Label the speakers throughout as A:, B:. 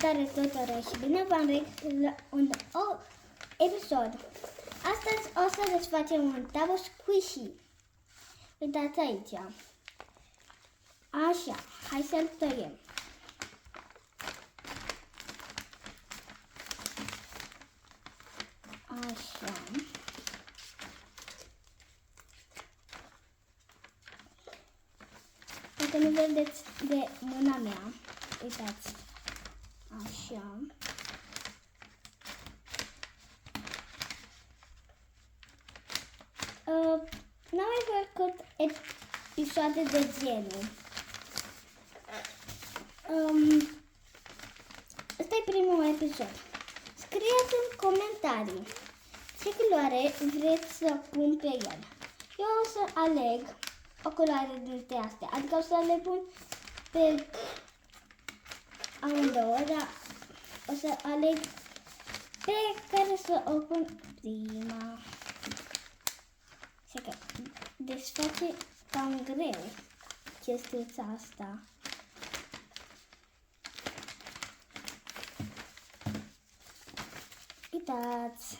A: Salutare tuturor și bine v-am regăsit la un episod. Astăzi o să desfacem un tavă squishy. Uitați aici. Așa, hai să-l tăiem. Așa. Dacă nu vedeți de mâna mea, uitați. Așa. N-am mai făcut episoade de genul. Ăsta e primul episod. Scrieți în comentarii ce culoare vreți să pun pe el. Eu o să aleg o culoare dintre astea, adică o să le pun pe amândouă, dar o să aleg pe care să o pun prima. Și că desface cam greu chestiuța asta. Uitați!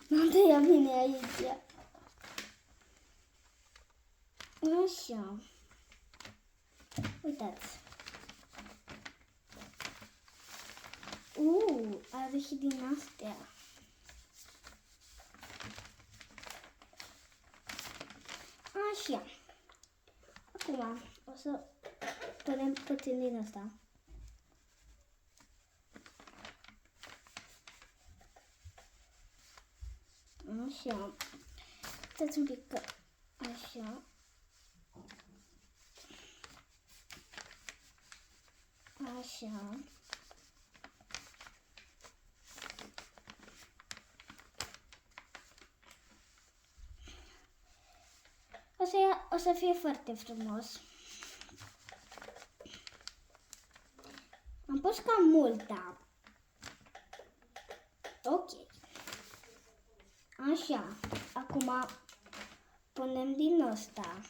A: M-am tăiat bine aici. Așa. Uitați. Are și din astea. Așa. Acum o să punem puțin din asta. Așa. Uitați un pic că așa. Așa. O să fie foarte frumos. Am pus cam mult, da. Ok. Așa. Acum punem din ăsta.